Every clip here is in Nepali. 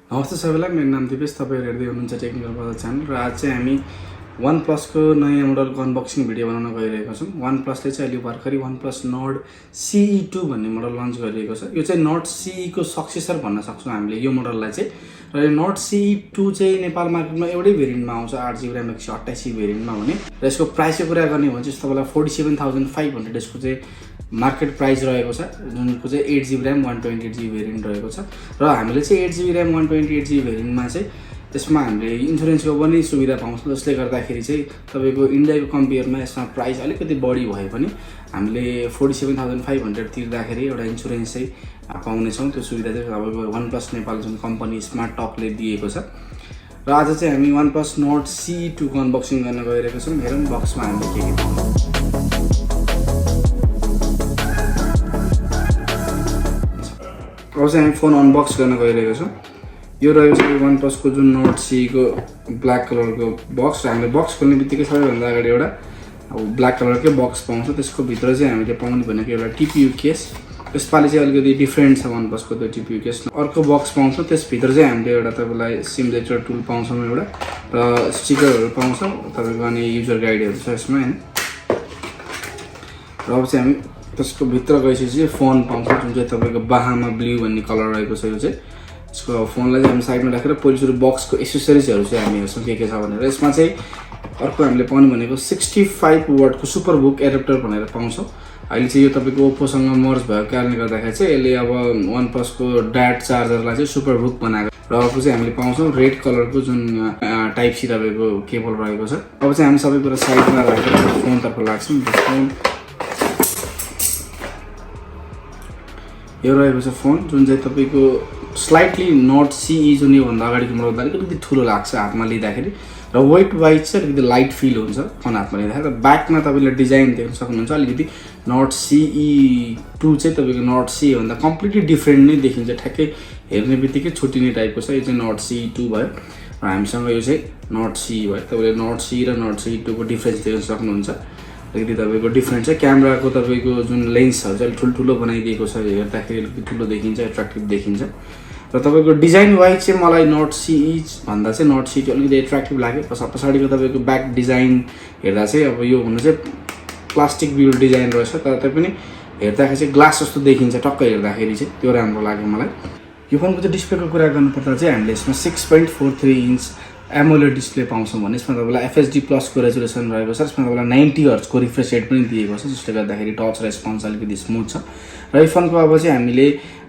नमस्ते सबैलाई, मेरो नाम दिपेश। तपाईँहरू हेर्दै हुनुहुन्छ टेक्निकल बजार च्यानल र आज चाहिँ हामी OnePlusको नयाँ मोडलको अनबक्सिङ भिडियो बनाउन गइरहेको छौँ। OnePlusले चाहिँ अहिले भर्खरै OnePlus Nord CE2 भन्ने मोडल लन्च गरिरहेको छ। यो चाहिँ Nord CE को सक्सेसर भन्न सक्छौँ हामीले यो मोडललाई चाहिँ। र यो Nord CE2 चाहिँ नेपाल मार्केटमा एउटै भेरिएन्टमा आउँछ, 8GB RAM 128GB भेरिएन्टमा भने। र यसको प्राइसको कुरा गर्ने हो भने चाहिँ तपाईँलाई 47,500 यसको चाहिँ मार्केट प्राइस रहेको छ, जुनको चाहिँ 8GB RAM 128GB भेरिएन्ट रहेको छ। र हामीले चाहिँ 8GB RAM 128GB भेरिएन्टमा चाहिँ यसमा हामीले इन्सुरेन्सको पनि सुविधा पाउँछौँ, जसले गर्दाखेरि चाहिँ तपाईँको इन्डियाको कम्पेयरमा यसमा प्राइस अलिकति बढी भए पनि हामीले 47,500 तिर्दाखेरि एउटा इन्सुरेन्स चाहिँ पाउनेछौँ। त्यो सुविधा चाहिँ तपाईँको OnePlus नेपाल जुन कम्पनी स्मार्ट टकले दिएको छ। र आज चाहिँ हामी OnePlus Nord CE2 को अनबक्सिङ गर्न गइरहेको छौँ। हेरौँ बक्समा हामीले के पाउँछौँ। अब चाहिँ हामी फोन अनबक्स गर्न गइरहेको छौँ। यो रहेको छ OnePlus को जुन Nord CE को ब्ल्याक कलरको बक्स। र हामीले बक्स खोल्ने बित्तिकै सबैभन्दा अगाडि एउटा ब्ल्याक कलरकै बक्स पाउँछ। त्यसको भित्र चाहिँ हामीले पाउने भनेको एउटा TPU केस। यसपालि चाहिँ अलिकति डिफ्रेन्ट छ OnePlus को त्यो TPU केस। अर्को बक्स पाउँछ, त्यसभित्र चाहिँ हामीले एउटा तपाईँलाई सिम लेटर टुल पाउँछौँ एउटा, र स्टिकरहरू पाउँछौँ तपाईँको, अनि युजर गाइडहरू छ यसमा हैन। र अब चाहिँ हामी त्यसको भित्र गइसकेपछि फोन पाउँछ, जुन चाहिँ तपाईँको बाहामा ब्लू भन्ने कलर रहेको छ। यो चाहिँ यसको फोनलाई चाहिँ हामी साइडमा राखेर पहिलो सुरु बक्सको एसेसरिजहरू चाहिँ हामी हेर्छौँ के छ भनेर। यसमा चाहिँ अर्को हामीले पाउने भनेको 65 वाटको सुपर बुक एडाप्टर भनेर पाउँछौँ। अहिले चाहिँ यो तपाईँको ओप्पोसँग मर्ज भएको कारणले गर्दाखेरि चाहिँ यसले अब OnePlusको डाट चार्जरलाई चाहिँ सुपर बुक बनाएको। र अर्को चाहिँ हामीले पाउँछौँ रेड कलरको जुन टाइप सी तपाईँको केबल रहेको छ। अब चाहिँ हामी सबै कुरा साइडमा राखेर फोनतर्फ लाग्छौँ। फोन यो रहेको छ फोन, जुन चाहिँ तपाईँको स्लाइटली Nord CE जुन योभन्दा अगाडिको मोडलभन्दा अलिकति ठुलो लाग्छ हातमा लिँदाखेरि, र वेट वाइज चाहिँ अलिकति लाइट फिल हुन्छ फोन हातमा लिँदाखेरि। र ब्याकमा तपाईँले डिजाइन देख्न सक्नुहुन्छ, अलिकति Nord CE2 चाहिँ तपाईँको Nord CE भन्दा कम्प्लिटली डिफ्रेन्ट नै देखिन्छ। ठ्याक्कै हेर्ने बित्तिकै छुट्टिने टाइपको छ। यो चाहिँ Nord CE2 भयो र हामीसँग यो चाहिँ Nord CE भयो। तपाईँले Nord CE र Nord CE2 को डिफ्रेन्स देख्न सक्नुहुन्छ। अलिकति तपाईँको डिफ्रेन्ट छ। क्यामेराको तपाईँको जुन लेन्सहरू चाहिँ ठुल्ठुलो बनाइदिएको छ, हेर्दाखेरि अलिकति ठुलो देखिन्छ, एट्र्याक्टिभ देखिन्छ। र तपाईँको डिजाइन वाइज चाहिँ मलाई Nord CE भन्दा चाहिँ Nord CE2 अलिकति एट्र्याक्टिभ लाग्यो। पछाडिको तपाईँको ब्याक डिजाइन हेर्दा चाहिँ अब यो हुनु चाहिँ प्लास्टिक बिल्ड डिजाइन रहेछ, तर पनि हेर्दाखेरि चाहिँ ग्लास जस्तो देखिन्छ टक्कै हेर्दाखेरि चाहिँ, त्यो राम्रो लाग्यो मलाई। यो फोनको चाहिँ डिस्प्लेको कुरा गर्नुपर्दा चाहिँ हामीले यसमा 6.43 इन्च एमोलेड डिस्प्ले पाउँछौँ भने यसमा तपाईँलाई FHD+ को रेजोल्युसन रहेको छ। यसमा तपाईँलाई 90 हर्ट्जको रिफ्रेस रेट पनि दिएको छ, जसले गर्दाखेरि टच रेस्पोन्स अलिकति स्मुथ छ। र यो फोनको अब चाहिँ हामीले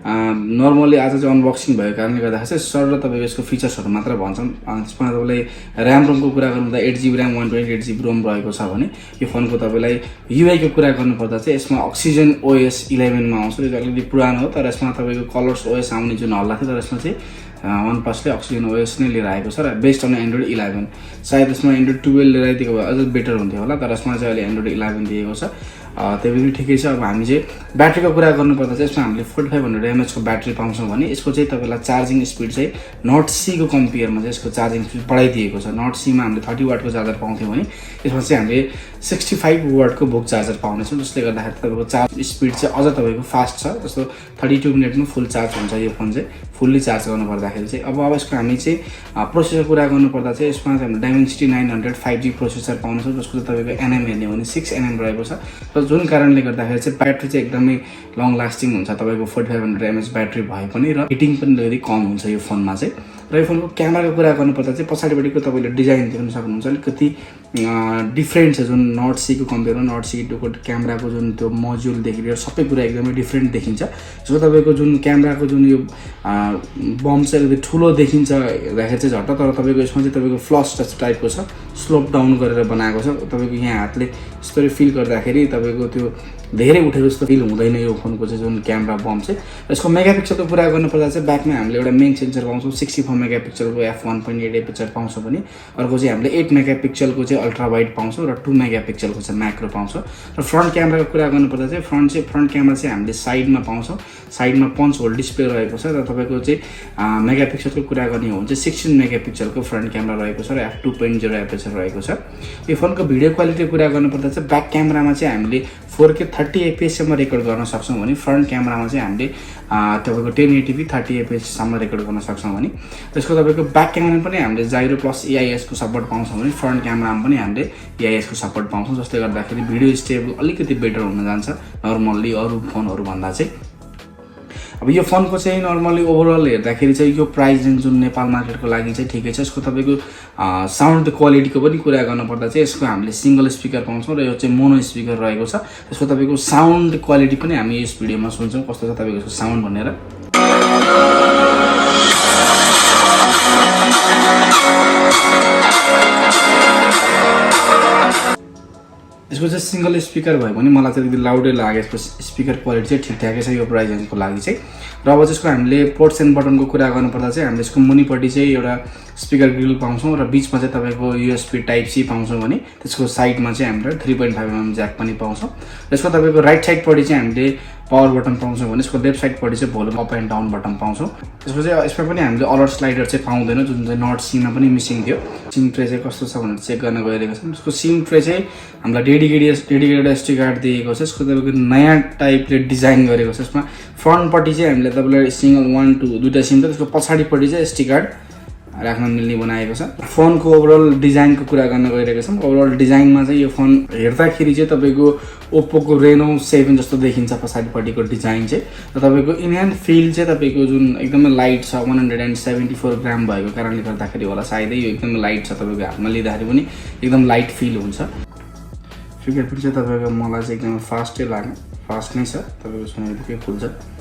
नर्मली आज चाहिँ अनबक्सिङ भएको कारणले गर्दाखेरि चाहिँ सर र तपाईँको यसको फिचर्सहरू मात्र भन्छौँ। त्यसमा तपाईँलाई ऱ्याम रोमको कुरा गर्नुपर्दा 8GB RAM 128GB रोम रहेको छ भने यो फोनको तपाईँलाई युआईको कुरा गर्नुपर्दा चाहिँ यसमा Oxygen OS 11 मा आउँछ। यो अलिकति पुरानो हो, तर यसमा तपाईँको कलर्स OS आउने जुन हल्ला थियो, तर यसमा चाहिँ OnePlusले Oxygen OS नै लिएर आएको छ। र बेस्ड अन Android 11, सायद यसमा Android 12 लिएर आइदिएको भए अझ बेटर हुन्थ्यो होला, तर यसमा चाहिँ अहिले Android 11 दिएको छ। त्यो पनि ठिकै छ। अब हामी चाहिँ ब्याट्रीको कुरा गर्नुपर्दा चाहिँ यसमा हामीले 4500 mAh को ब्याट्री पाउँछौँ भने यसको चाहिँ तपाईँलाई चार्जिङ स्पिड चाहिँ Nord CE को कम्पेयरमा चाहिँ यसको चार्जिङ स्पिड बढाइदिएको छ। Nord CE मा हामीले 30 वाटको चार्जर पाउँथ्यौँ भने यसमा चाहिँ हामीले 65 वाटको बुक चार्जर पाउनेछौँ, जसले गर्दाखेरि तपाईँको चार्ज स्पिड चाहिँ अझ तपाईँको फास्ट छ। जस्तो 32 मिनटमा फुल चार्ज हुन्छ यो फोन चाहिँ, फुल्ली चार्ज गर्नुपर्दाखेरि चाहिँ। अब यसको हामी चाहिँ प्रोसेसर कुरा गर्नुपर्दा चाहिँ यसमा चाहिँ हामीले Dimensity 900 5G प्रोसेसर पाउनेछौँ, जसको चाहिँ तपाईँको nm हेर्ने हो भने 6nm रहेको छ। र जुन कारणले गर्दाखेरि चाहिँ ब्याट्री चाहिँ एकदमै लङ लास्टिङ हुन्छ, तपाईँको 4500 mAh ब्याट्री भए पनि, र हिटिङ पनि अलिकति कम हुन्छ यो फोनमा चाहिँ। र यो फोनको क्यामेराको कुरा गर्नुपर्दा चाहिँ पछाडिपट्टिको तपाईँले डिजाइन देख्न सक्नुहुन्छ, अलिकति डिफ्रेन्ट छ। जुन Nord CE को कम्पेयरमा Nord CE2 को क्यामेराको जुन त्यो मोड्युलदेखि लिएर सबै कुरा एकदमै डिफ्रेन्ट देखिन्छ। जसको तपाईँको जुन क्यामेराको जुन यो बम चाहिँ अलिकति ठुलो देखिन्छ हेर्दाखेरि चाहिँ झट्ट, तर तपाईँको यसमा चाहिँ तपाईँको फ्लस टच टाइपको छ, स्लोप डाउन गरेर बनाएको छ। तपाईँको यहाँ हातले यस्तरी फिल गर्दाखेरि तपाईँको त्यो धेरै उठेको जस्तो फिल हुँदैन यो फोनको चाहिँ जुन क्यामेरा बम चाहिँ। यसको मेगापिक्सलको कुरा गर्नुपर्दा चाहिँ ब्याकमा हामीले एउटा मेन सेन्सर पाउँछौँ, 64 मेगापिक्सलको f1.8 एपर्चर पाउँछौँ भने अर्को चाहिँ हामीले 8 मेगापिक्सलको चाहिँ अल्ट्रा वाइड पाउँछौँ, र 2 मेगापिक्सलको चाहिँ म्याक्रो पाउँछौँ। र फ्रन्ट क्यामेराको कुरा गर्नुपर्दा चाहिँ फ्रन्ट क्यामेरा चाहिँ हामीले साइडमा पाउँछौँ, साइडमा पन्च होल डिस्प्ले रहेको छ। र तपाईँको चाहिँ मेगापिक्सलको कुरा गर्ने हो भने चाहिँ 16 मेगापिक्सलको फ्रन्ट क्यामेरा रहेको छ, र f2.0 एपर्चर प्रोसेसर रहेको छ। यो फोनको भिडियो क्वालिटीको कुरा गर्नुपर्दा चाहिँ ब्याक क्यामेरामा चाहिँ हामीले 4K 30 fps सम्म रेकर्ड गर्न सक्छौँ भने फ्रन्ट क्यामेरामा चाहिँ हामीले तपाईँको 1080p 30 fps सम्म रेकर्ड गर्न सक्छौँ भने त्यसको तपाईँको ब्याक क्यामेरामा पनि हामीले जाइरो प्लस EIS को सपोर्ट पाउँछौँ भने फ्रन्ट क्यामेरामा पनि हामीले EIS को सपोर्ट पाउँछौँ, जसले गर्दाखेरि भिडियो स्टेबल अलिकति बेटर हुन जान्छ नर्मल्ली अरू फोनहरू भन्दा चाहिँ। अब यो फोनको चाहिँ नर्मली ओभरअल हेर्दाखेरि चाहिँ यो प्राइस रेन्ज जुन नेपाल मार्केटको लागि चाहिँ ठिकै छ। यसको तपाईँको साउन्ड क्वालिटीको पनि कुरा गर्नुपर्दा चाहिँ यसको हामीले सिङ्गल स्पिकर पाउँछौँ र यो चाहिँ मोनो स्पिकर रहेको छ। त्यसको तपाईँको साउन्ड क्वालिटी पनि हामी यस भिडियोमा सुन्छौँ कस्तो छ तपाईँको यसको साउन्ड भनेर। यसको चाहिँ सिङ्गल स्पिकर भयो भने मलाई चाहिँ एकदम लाउडै लाग्यो। यसको स्पिकर क्वालिटी चाहिँ ठिकठाकै छ यो प्राइस रेन्जको लागि चाहिँ। र अब त्यसको हामीले पोर्ट्स एन्ड बटनको कुरा गर्नुपर्दा चाहिँ हामीले यसको मुनिपट्टि चाहिँ एउटा स्पिकर ग्रिल पाउँछौँ र बिचमा चाहिँ तपाईँको USB Type C पाउँछौँ भने त्यसको साइडमा चाहिँ हामीले 3.5mm ज्याक पनि पाउँछौँ। यसको तपाईँको राइट साइडपट्टि चाहिँ हामीले पावर बटन पाउँछौँ भने यसको लेफ्ट साइडपट्टि चाहिँ volume up and down button पाउँछौँ। यसको चाहिँ यसमा पनि हामीले अलर्ट स्लाइडर चाहिँ पाउँदैन जुन चाहिँ नट सीमा पनि मिसिङ थियो। सिम ट्रे चाहिँ कस्तो छ भनेर चेक गर्न गइरहेको छ। यसको सिम ट्रे चाहिँ हामीलाई डेडिकेटेड SD कार्ड दिएको छ। यसको तपाईँको नयाँ टाइपले डिजाइन गरेको छ। यसमा फ्रन्टपट्टि चाहिँ हामीले तपाईँलाई सिङ्गल 1 2 दुईवटा सिम छ, त्यसको पछाडिपट्टि चाहिँ SD कार्ड राख्न मिल्ने बनाएको छ। फोनको ओभरअल डिजाइनको कुरा गर्न गइरहेको छौँ। ओभरअल डिजाइनमा चाहिँ यो फोन हेर्दाखेरि चाहिँ तपाईँको ओप्पोको Reno 7 जस्तो देखिन्छ पछाडिपट्टिको डिजाइन चाहिँ। र तपाईँको इनह्यान्ड फिल चाहिँ तपाईँको जुन एकदमै लाइट छ 174 ग्राम भएको कारणले गर्दाखेरि होला सायदै यो एकदमै लाइट छ। तपाईँको हातमा लिँदाखेरि पनि एकदम लाइट फिल हुन्छ। फिङ्गरप्रिन्ट चाहिँ तपाईँको मलाई चाहिँ एकदमै फास्टै लाग्यो, फास्ट नै छ। तपाईँको सुनेदेखि खुल्छ।